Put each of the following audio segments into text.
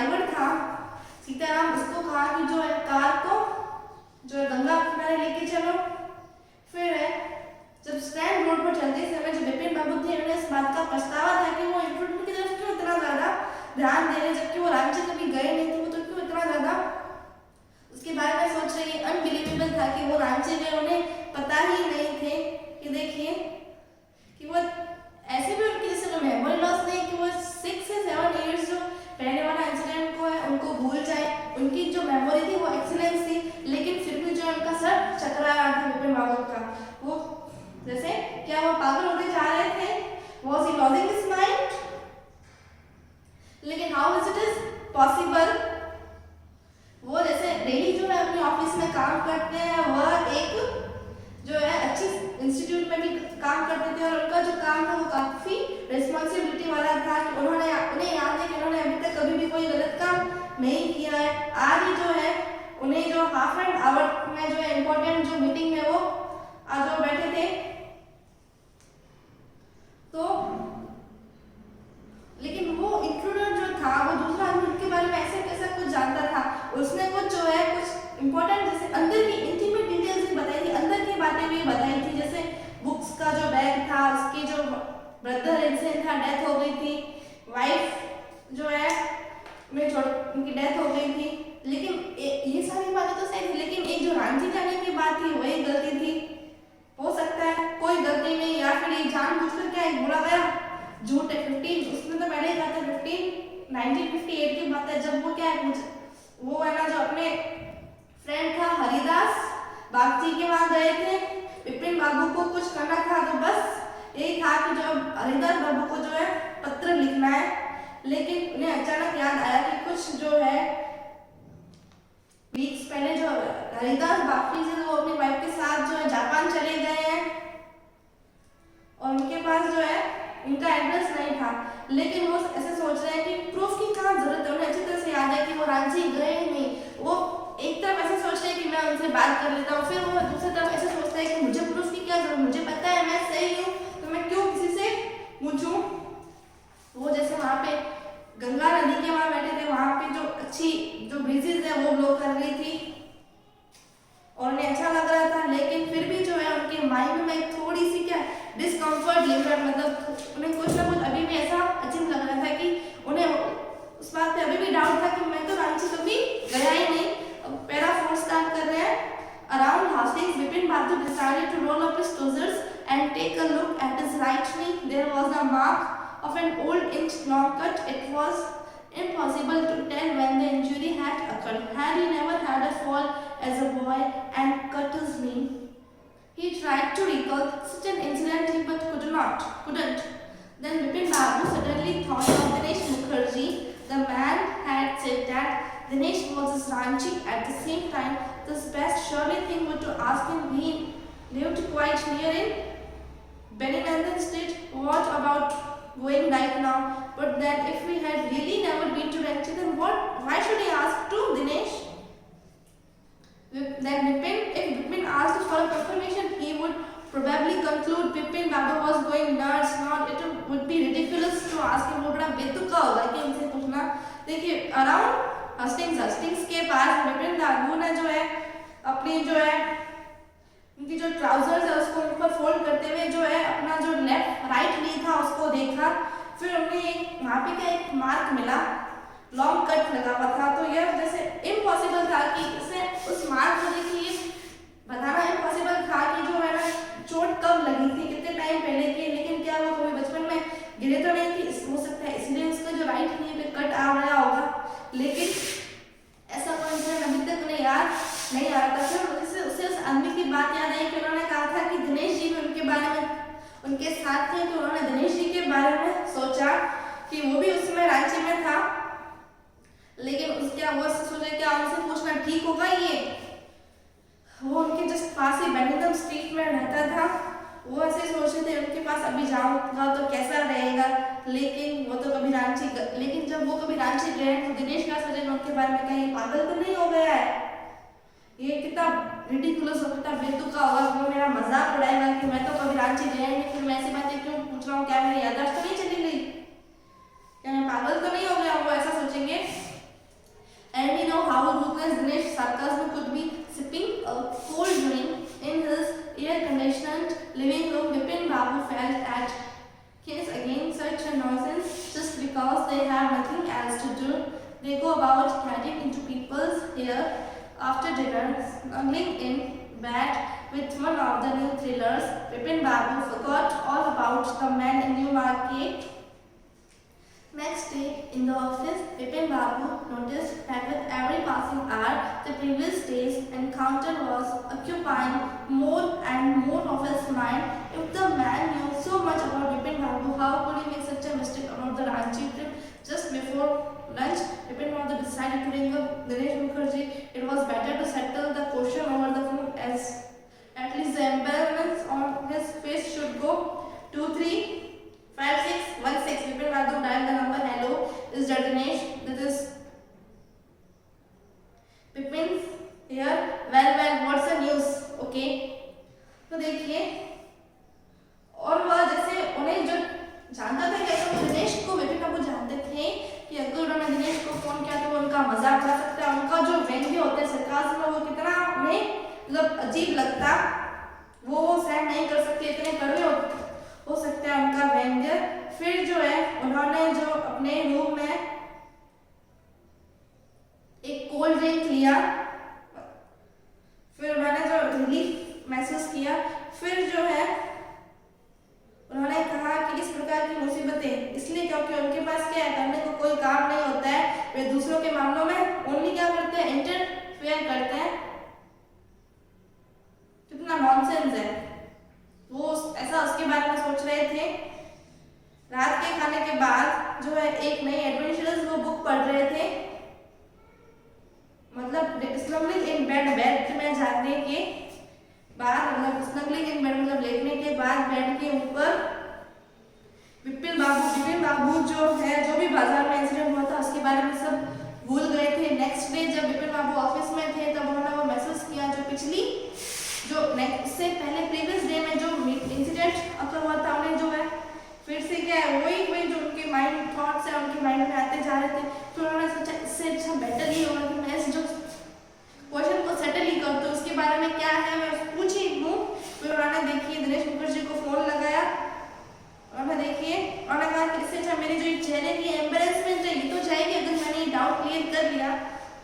Driver था सीताराम, उसको कहा कि जो है कार को जो है गंगा किनारे लेके चलो। फिर है जब स्टैंड रोड पर चलते समय जो विपिन बाबू थे उन्हें इस बात का पछतावा था कि वो इंटरव्यू की तरफ क्यों इतना ज्यादा ध्यान दे रहे, जबकि वो रांची कभी गए नहीं थे, वो तो क्यों इतना ज्यादा उसके बारे में सोच रहे। अनबिलीवेबल था कि वो रांची गए, उन्हें पता ही नहीं थे कि देखिए कि वो ऐसे भी उनकी जैसे मेमोरी लॉस नहीं कि वो 6 से 7 इयर्स जो पहले वाला इंसिडेंट को है उनको भूल जाए। उनकी जो मेमोरी थी वो एक्सीलेंस थी, लेकिन फिर भी जो उनका सर चकरा रहा था विपिन बाबू का। वो जैसे क्या वो पागल होते जा रहे थे, was he lodging his mind? लेकिन how is it is possible? वो जैसे डेली जो है अपने ऑफिस में काम करते हैं, वह एक जो है अच्छी इंस्टीट्यूट में भी काम करते थे और उनका जो काम था वो काफी रिस्पॉन्सिबिलिटी वाला था कि उन्हें याद है कि उन्होंने अभी तक कभी भी कोई गलत काम नहीं किया है। आज ही जो है उन्हें जो हाफ एन आवर में जो है इम्पोर्टेंट जो मीटिंग में वो आज वो बैठे थे, तो लेकिन वो इंट्रूडर जो था वो दूसरा आदमी के बारे में ऐसे कैसा कुछ जानता था, उसने कुछ जो है कुछ इम्पोर्टेंट जैसे अंदर की इंटीमेट डिटेल्स भी बताई थी, अंदर की बातें भी बताई थी, जैसे बुक्स का जो बैग था, उसकी जो ब्रदर इंसिडेंट था, डेथ हो गई थी, वाइफ जो है उनकी डेथ हो गई थी। लेकिन ये सारी बातें तो सही थी, लेकिन एक जो रांची जाने की बात थी वही गलती थी। हो सकता है कोई गलती नहीं, या फिर ये जानबूझकर क्या एक बोला गया झूठ है। 15 उसने तो पहले ही कहा था 1958 की बात है, जब वो क्या है वो है ना जो अपने फ्रेंड था हरिदास बागची के वहां गए थे, विपिन बाबू को कुछ करना था तो बस यही था कि जो हरिदास बाबू को जो है पत्र लिखना है। लेकिन उन्हें अचानक याद आया कि कुछ जो है वीक्स पहले जो हरिदास बागची से वो अपनी वाइफ के साथ जो है जापान चले गए हैं और उनके पास जो है उनका एड्रेस नहीं था, लेकिन वो ऐसे सोच रहे हैं कि प्रूफ की कहाँ जरूरत है, उन्हें अच्छी तरह से याद है कि वो रांची गए नहीं। वो एक तरफ ऐसे सोच रहे हैं कि मैं उनसे बात कर लेता हूँ, फिर वो दूसरी तरफ ऐसे सोचता है कि मुझे प्रूफ की क्या जरूरत, मुझे पता है मैं सही हूँ तो मैं क्यों किसी से पूछूं। वो जैसे वहाँ पे गंगा नदी के वहां बैठे थे, वहां पे जो अच्छी जो ब्रीजेज है वो ब्लो कर रही थी और उन्हें अच्छा लग रहा था, लेकिन फिर भी जो है उनके माइंड में थोड़ी सी क्या डिस्कम्फर्ट लिव रहा, मतलब उन्हें कुछ ना कुछ अभी भी ऐसा अजीब लग रहा था कि उन्हें उस बात पे अभी भी डाउट था कि मैं तो रांची कभी गया ही नहीं। पैरा 4 स्टार्ट कर रहे हैं। Around Hastings, Bipin Babu decided to roll up his trousers and take a look at his right knee. There was a mark of an old inch-long cut. It was impossible to tell when the injury had occurred. Had he never had a fall as a boy and cut his knee? He tried to recall such an incident but couldn't. Then Bipin Babu suddenly thought of Dinesh Mukherjee. The man had said that Dinesh was his Ranchi. At the same time, the best surely thing would to ask him. He lived quite near in Benninandan Street. What about going right now? But then if we had really never been to Ranchi, then why should he ask to Dinesh? Then if Bipin asked for confirmation, he would probably conclude Bipin Babu was going nuts. Not it would be ridiculous to ask him. वो बड़ा बेतुका होगा कि इनसे पूछना। देखिए around हस्टिंग्स के पास विपिन बाबू ने जो है अपनी जो है उनकी जो ट्राउजर्स है उसको ऊपर फोल्ड करते हुए जो है अपना जो राइट नी था उसको देखा। फिर उन्हें एक वहाँ पे क्या एक मार्क मिला, लॉन्ग कट लगा हुआ था। तो यह जैसे इम्पॉसिबल था कि इसे उस मार्क को देखिए बताना इम्पॉसिबल था कि जो है ना चोट कब लगी थी, कितने टाइम पहले की, लेकिन क्या वो कभी बचपन में गिरे तो नहीं थी, हो सकता है इसलिए उसका जो राइट नी पे कट आ गया होगा। लेकिन ऐसा कोई इंसिडेंट अभी तक उन्हें याद नहीं आ रहा था। फिर उसे उस आदमी की बात याद आई कि उन्होंने कहा था कि दिनेश जी भी उनके बारे में उनके साथ थे, तो उन्होंने दिनेश जी के बारे में सोचा कि वो भी उस समय रांची में था। लेकिन उसके वो सोचा क्या उनसे पूछना ठीक होगा, ये वो उनके जस्ट पास ही बेनिंगम स्ट्रीट में रहता था। वो ऐसे सोच रहे थे उनके पास अभी जाऊंगा तो कैसा रहेगा, लेकिन वो तो कभी रांची लेकिन जब वो कभी रांची गए तो दिनेश का सोचेगा उनके बारे में कहीं पागल तो नहीं हो गया है, ये कितना रिडिकुलस हो, कितना बेतुका होगा, वो मेरा मजाक उड़ाएगा कि मैं तो कभी रांची गया नहीं, फिर मैं ऐसी बातें क्यों पूछ रहा हूँ, क्या मेरी याददाश्त तो नहीं चली गई, क्या मैं पागल तो नहीं हो गया, वो ऐसा सोचेंगे। have nothing else to do, they go about getting into people's hair after dinner, snuggling in bed with one of the new thrillers. Bipin Babu forgot all about the man in Newmarket. Next day, in the office, Bipin Babu noticed that with every passing hour, the previous day's encounter was occupying more and more of his mind. If the man knew so much about Bipin Babu, how could he make such a mistake about the Ranchi trip? Just before lunch, Bipin Babu decided to ring up Dinesh Mukherjee. It was better to settle the question over the phone, as at least the embarrassment on his face should go. 235616. Bipin Babu dialed the number. Hello, is that Dinesh? This is Bipin here. Well, what's the news? Okay. तो देखिए, और वह जैसे उन्हें जो जानता था कि अगर वो दिनेश को, बिपिन बाबू जानते थे कि अगर उन्होंने दिनेश को फोन किया तो वो उनका मजाक उड़ा सकता है, उनका जो व्यंग्य होता है सरकाज़म में वो कितना उन्हें मतलब अजीब लगता, वो सहन नहीं कर सकते, इतने कड़वे हो सकता है उनका व्यंग्य। फिर जो है उन्होंने जो अपने रूम में एक कोल्ड ड्रिंक लिया, फिर उन्होंने जो रिलीफ महसूस किया, फिर जो है उन्होंने कहा कि इस प्रकार की मुसीबतें इसलिए क्योंकि उनके पास क्या है, करने को कोई काम नहीं होता है, वे दूसरों के मामलों में ओनली क्या करते हैं, इंटरफेयर करते हैं। कितना नॉनसेंस है। वो ऐसा उसके बारे में सोच रहे थे। रात के खाने के बाद जो है एक नई एडवेंचरस वो बुक पढ़ रहे थे, मतलब स्नगलिंग इन बेड में जाने के बाद, मतलब स्नगलिंग इन बेड मतलब लेटने के बाद बेड के ऊपर बिपिन बाबू जो है, जो भी बाजार में इंसिडेंट हुआ था उसके बारे में सब भूल गए थे। नेक्स्ट डे जब बिपिन बाबू ऑफिस में थे तब उन्होंने वो महसूस किया जो पिछली जो इससे पहले प्रीवियस डे में जो इंसिडेंट अकर हुआ था, उन्हें जो है फिर से क्या है वही जो उनके माइंड थॉट्स है उनके माइंड में आते जा रहे थे। तो उन्होंने सोचा इससे अच्छा बेटर ये होगा कि मैं इस जो क्वेश्चन को सेटल ही कर दूं, उसके बारे में क्या है मैं पूछ ही लूं। फिर उन्होंने देखिए दिनेश मुखर्जी को फोन लगाया, उन्होंने देखिए उन्होंने कहा कि इससे अच्छा मेरी जो चेहरे की एम्बेरसमेंट है ये तो जाएगी अगर मैंने ये डाउट क्लियर कर लिया।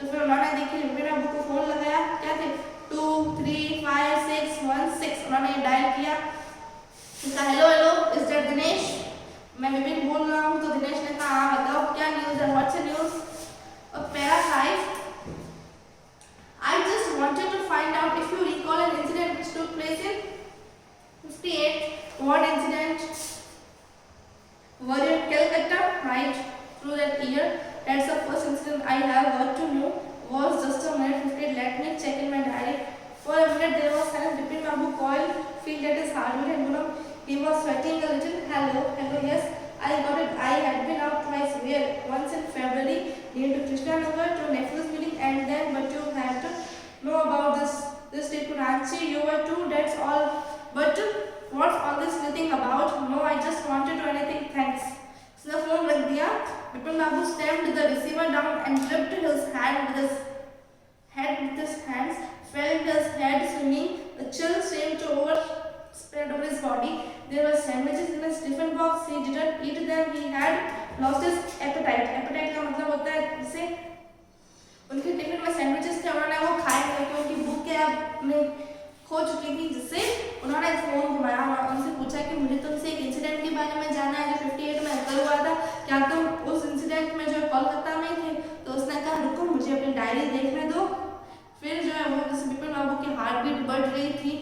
तो फिर उन्होंने देखिए बिपिन बाबू को फोन लगाया, क्या थे 235616, उन्होंने डायल किया, हेलो इज दैट दिनेश, मैं विपिन बोल रहा हूँ। तो दिनेश ने कहा हाँ बताओ क्या न्यूज़ है, व्हाट्स न्यूज़। और para 5, I just wanted to find out if you recall an incident which took place in 58. What incident? Were you in Calcutta? Right, through that year. That's the first incident I have got to know. Was just a minute 58. Let me check in my diary. For a minute there was silence. Bipin Babu coiled, feel that his heart and he was sweating a little. Hello, yes, I got it. I had been out twice. Where? Once in February, near to Krishna Nagar to nephew's meeting, and then but you had to know about this trip to Ranchi. You were too. That's all. But what's all this thing about? No, I just wanted to anything. Thanks. उसने phone रख दिया। बिपिन बाबू stamped the receiver down and gripped his hand with his hands, felt his head swimming. The chill seemed to spread over his body. There were sandwiches in a tiffin box. He didn't eat them. He had lost his appetite. Appetite का मतलब होता है जिसे उनके tiffin में sandwiches थे, उन्होंने वो खाए क्योंकि उनकी भूख क्या खो चुकी थी, जिससे उन्होंने फोन घुमाया और उनसे पूछा कि मुझे तुमसे एक इंसिडेंट के बारे में जानना है जो 58 में अकर हुआ था, क्या तुम उस इंसिडेंट में जो कोलकाता में थे। तो उसने कहा रुको मुझे अपनी डायरी देखने दो। फिर जो है वो जैसे बिपिन बाबू की हार्ट बीट बढ़ रही थी,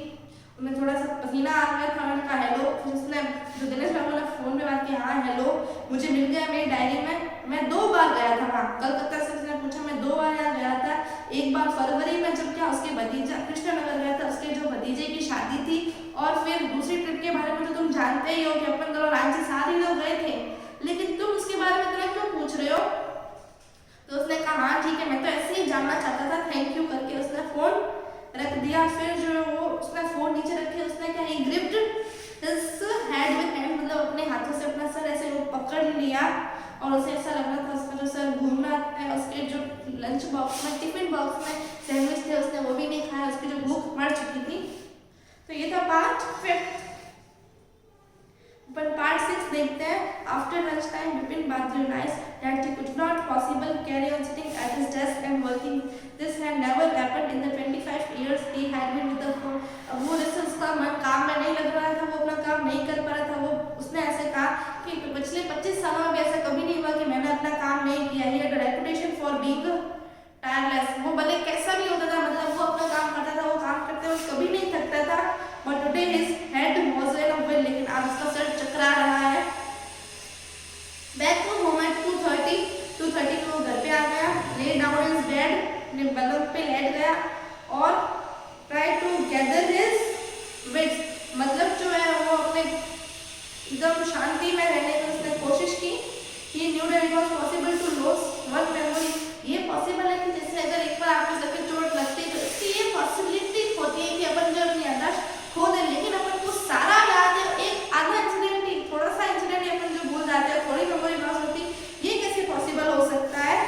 उन्हें थोड़ा सा पसीना आ गया था, उन्होंने कहा हेलो। फिर उसने जो दिनेश बाबू ने फोन पे बात की, हाँ हेलो मुझे मिल गया मेरी डायरी में, मैं 2 बार गया था वहाँ कलकत्ता से। उसने पूछा मैं 2 बार यहाँ गया था, एक बार फरवरी में जब क्या उसके भतीजा कृष्ण नगर गया था, उसके जो भतीजे की शादी थी, और फिर दूसरी ट्रिप के बारे में तो तुम जानते ही हो कि अपन दोनों रांची सारे लोग गए थे, लेकिन तुम उसके बारे में इतना क्यों पूछ रहे हो। तो उसने कहा हाँ ठीक है मैं तो ऐसे ही जानना चाहता था, थैंक यू करके उसने फोन रख दिया। फिर जो वो उसने फोन नीचे रखे, उसने क्या he gripped his head with hand, मतलब अपने हाथों से अपना सर ऐसे वो पकड़ लिया और उसे ऐसा लग रहा था उसका जो सर घूम रहा है। उसके जो लंच बॉक्स में टिफिन बॉक्स में सैंडविच थे उसने वो भी नहीं खाया, उसकी जो भूख मर चुकी थी। तो ये था पार्ट 5। पर पार्ट 6 देखते हैं। After lunchtime, Bipin Babu realized that he could not possibly carry on sitting at his desk and working. This had never happened in the 25 years he had been with the firm. अब वो जैसे उसका मन काम में नहीं लग रहा था, वो अपना काम नहीं कर पा रहा था, वो उसने ऐसे कहा कि पिछले 25 सालों में ऐसा कभी नहीं हुआ कि मैंने अपना काम नहीं किया. He had a reputation for being tireless. वो भले कैसा भी होता था, मतलब वो अपना काम करता था, वो काम करते हुए कभी नहीं थकता था. But today his head was in a whirl. लेकिन आज उसका सर चकरा रहा है. Back to home at 2:30 को घर पे आ गया. Lay down in his bed, अपने पलंग पे लेट गया और try to gather his wits. मतलब जो है वो अपने एकदम शांति में रहने की उसने कोशिश की. He knew that it was possible to lose one memory. ये पॉसिबल है कि जैसे अगर एक बार आपके सर पे चोट लगती है तो इसकी ये पॉसिबिलिटी होती है कि अपन जो अपनी याददाश्त खो दे, लेकिन अपन को सारा याद है. एक आधा इंसिडेंट ही, थोड़ा सा इंसिडेंट ही अपन जो भूल जाते हैं, थोड़ी मेमोरी लॉस होती है. ये कैसे पॉसिबल हो सकता है?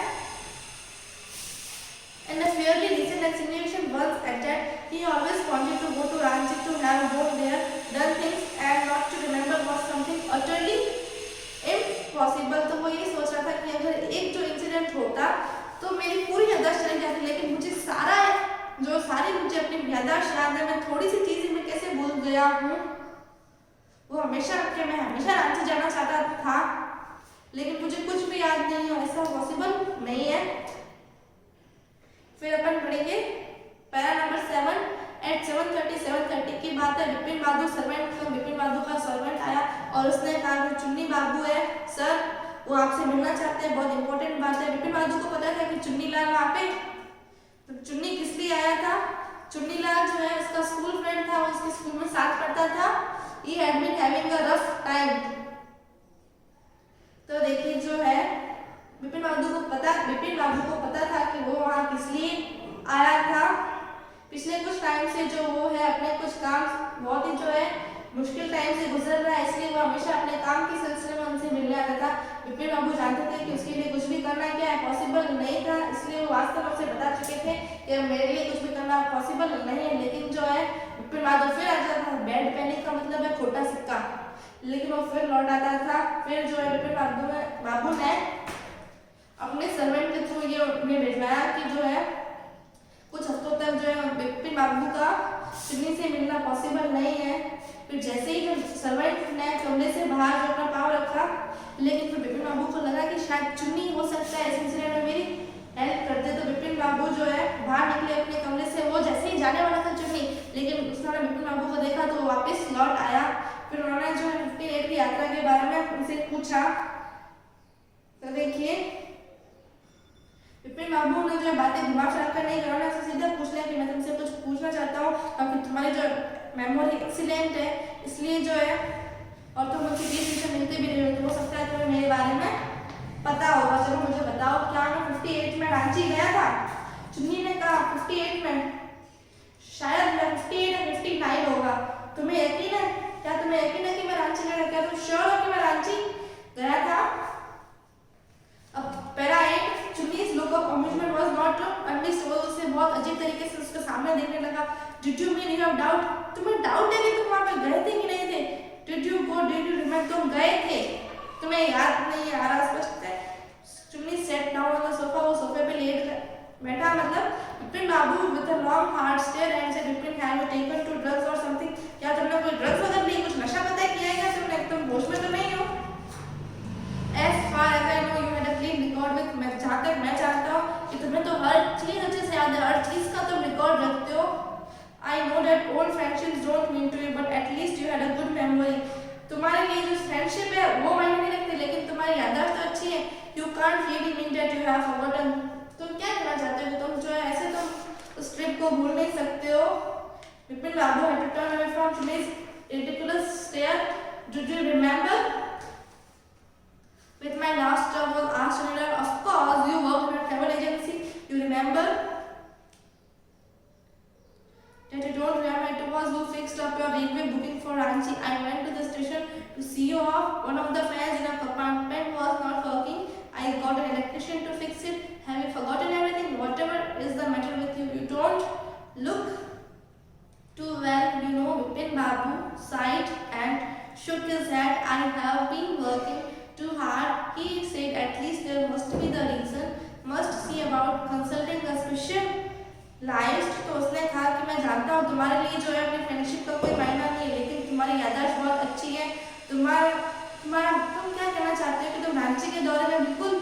And a fairly recent examination once at that, he always wanted to go to Ranchi to have gone there, done things and not to remember was something utterly impossible. तो वो ये सोच रहा था कि अगर एक जो इंसिडेंट होता तो मेरी पूरी याददाश्त चली जाती, लेकिन मुझे सारी मुझे अपनी याददाश्त याद है. मैं थोड़ी सी चीज़ में कैसे भूल गया हूँ. वो हमेशा मैं हमेशा रांची जाना चाहता था, लेकिन मुझे कुछ भी याद नहीं है. ऐसा पॉसिबल नहीं है. फिर अपन पढ़ेंगे पैरा नंबर 7. एट 7:30 की बात है. बिपिन बाबू का सर्वेंट आया और उसने कहा कि चुन्नी बाबू है सर, वो आपसे मिलना चाहते हैं, बहुत इंपॉर्टेंट बात है. बिपिन बाबू को पता था कि चुन्नी लाल वहाँ पे. तो चुन्नी किस लिए आया था? चुन्नी लाल जो है उसका स्कूल फ्रेंड था, वो उसके स्कूल में साथ पढ़ता था. He had been having a rough time. तो देखिए जो है बिपिन बाबू को पता था कि वो वहाँ किस लिए आया था. पिछले कुछ टाइम से जो वो है अपने कुछ काम बहुत ही जो है मुश्किल टाइम से गुजर रहा है, इसलिए वो हमेशा अपने काम के सिलसिले में उनसे मिलने आता था. बिपिन बाबू जानते थे कि उसके लिए कुछ भी करना क्या है पॉसिबल नहीं था, इसलिए वो वास्तव में उसे बता चुके थे कि मेरे लिए कुछ भी करना पॉसिबल नहीं है. लेकिन जो है बिपिन बाबू फिर आ जाता था. बैड पैनिक का मतलब है खोटा सिक्का, लेकिन वो फिर लौट आता था. फिर जो है बिपिन बाबू ने अपने सर्वेंट के थ्रू ये उन्हें भिजवाया कि जो है कुछ हफ्तों तक जो है बिपिन बाबू का चुन्नी से मिलना पॉसिबल नहीं है. फिर जैसे ही जब सर्वेंट ने कमरे से बाहर जो अपना पाँव रखा, लेकिन फिर बिपिन बाबू को लगा कि शायद चुन्नी हो सकता है इस इंसिडेंट में मेरी हेल्प करते. तो बिपिन बाबू जो है बाहर निकले अपने कमरे से. वो जैसे ही जाने वाला था चुन्नी, लेकिन उसने बिपिन बाबू को देखा तो वो वापस लौट आया. फिर उन्होंने जो है 58 की यात्रा के बारे में उनसे पूछा. तो देखिए बिपिन बाबू ने जो बातें दिमाग से रखकर नहीं करना, सीधा पूछ लिया कि मैं तुमसे कुछ पूछना चाहता हूँ, क्योंकि तुम्हारी जो मेमोरी एक्सीलेंट है, इसलिए जो है और तुम मुझसे 20 विषय मिलते भी नहीं हो, तो हो सकता है तुम्हें मेरे बारे में पता होगा. चलो मुझे बताओ, क्या मैं 58 में रांची गया था? चुन्नी ने कहा 58 में शायद मैं 58 या 59 होगा. तुम्हें यकीन है? क्या तुम्हें यकीन है कि मैं रांची गया? क्या तुम श्योर हो कि मैं रांची गया था? अब para 8. चुन्नी's look of amusement was not unmixed. वो उसे बहुत अजीब तरीके से उसके सामने देखने लगा. Did you mean you have doubt? तुम्हें डाउट है कि तुम वहाँ पे गए थे कि नहीं थे? Did you go? Did you remember? तुम गए थे, तुम्हें याद नहीं आ रहा स्पष्ट है. चुन्नी sat down on the sofa. वो सोफे पे लेट बैठा. मतलब बिपिन बाबू with a long hard stare and said, Bipin, have you taken to drugs or something? क्या तुमने कोई ड्रग्स वगैरह ली, कुछ नशा पता किया है क्या तुमने? तुम होश में तो नहीं हो? As far as I know, you had a clean record with. जहाँ तक मैं जानता हूँ कि तुम्हें तो हर चीज अच्छे से याद है, हर चीज का तुम रिकॉर्ड रखते हो. I know that old friendships don't mean to you, but at least you had a good memory. तुम्हारे लिए जो फ्रेंडशिप है वो मायने नहीं रखते, लेकिन तुम्हारी याददाश्त तो अच्छी है. You can't really mean that you have forgotten. तुम क्या कहना चाहते हो? तुम जो है ऐसे तुम उस ट्रिप को भूल नहीं सकते हो. बिपिन बाबू had to turn away from Chunni's ridiculous stare. Did you remember? With my last job was asked Chunni, of course you worked in a travel agency. You remember? That you don't remember? It was who fixed up your railway booking for Ranchi. I went to the station to see you off. One of the fans in a compartment was not working. I got an electrician to fix it. Have you forgotten everything? Whatever is the matter with you? You don't look too well. You know, Bipin Babu sighed and shook his head. I have specialised. तो उसने कहा कि मैं जानता हूँ तुम्हारे लिए जो है अपनी फ्रेंडशिप का कोई मायना नहीं है, लेकिन तुम्हारी याददाश्त बहुत अच्छी है। तुम क्या कहना चाहते हो कि तुम रांची के दौरे में बिल्कुल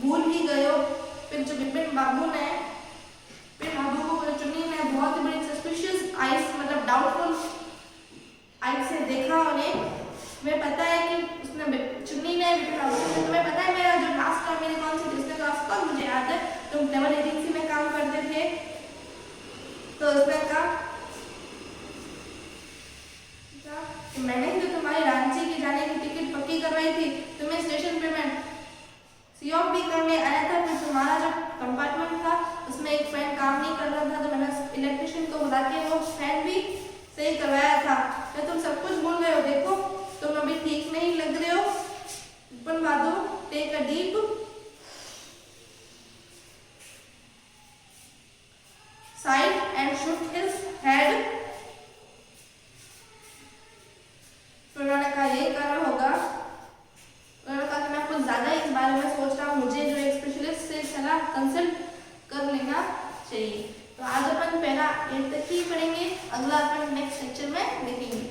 भूल ही गए हो। फिर जो विपिन बाबू को चुन्नी ने बहुत ही बड़ी सस्पिशियस आइज मतलब डाउटफुल आइज से देखा उन्हें। तुम्हें पता है कि उसने चुन्नी ने विपिन बाबू को, तुम्हें पता है मेरा जो लास्ट काम मेरी कौन सी थी? उसने कहा ऑफ कोर्स मुझे याद है, तुम ट्रैवल एजेंसी में काम करते थे। तो उसने कहा मैंने जो तुम्हारी रांची की जाने की टिकट पक्की करवाई थी, तुम्हें स्टेशन पे मैं सी ऑफ भी करने आया था। फिर तुम्हारा जो कंपार्टमेंट था उसमें एक फैन काम नहीं कर रहा था, तो मैंने इलेक्ट्रिशियन को बुला के वो फैन भी सही करवाया था। मैं तुम सब कुछ भूल गए हो, देखो तुम अभी ठीक नहीं लग रहे हो। Vipin Babu take a deep sigh and shook his head। उन्होंने कहा यही कारण होगा। उन्होंने कहा कि मैं कुछ ज्यादा इस बारे में सोच रहा हूँ, मुझे जो एक स्पेशलिस्ट से सलाह कंसल्ट कर लेना चाहिए। तो आज अपन पहला एड तक ही पढ़ेंगे, अगला अपन नेक्स्ट लेक्चर में देखेंगे।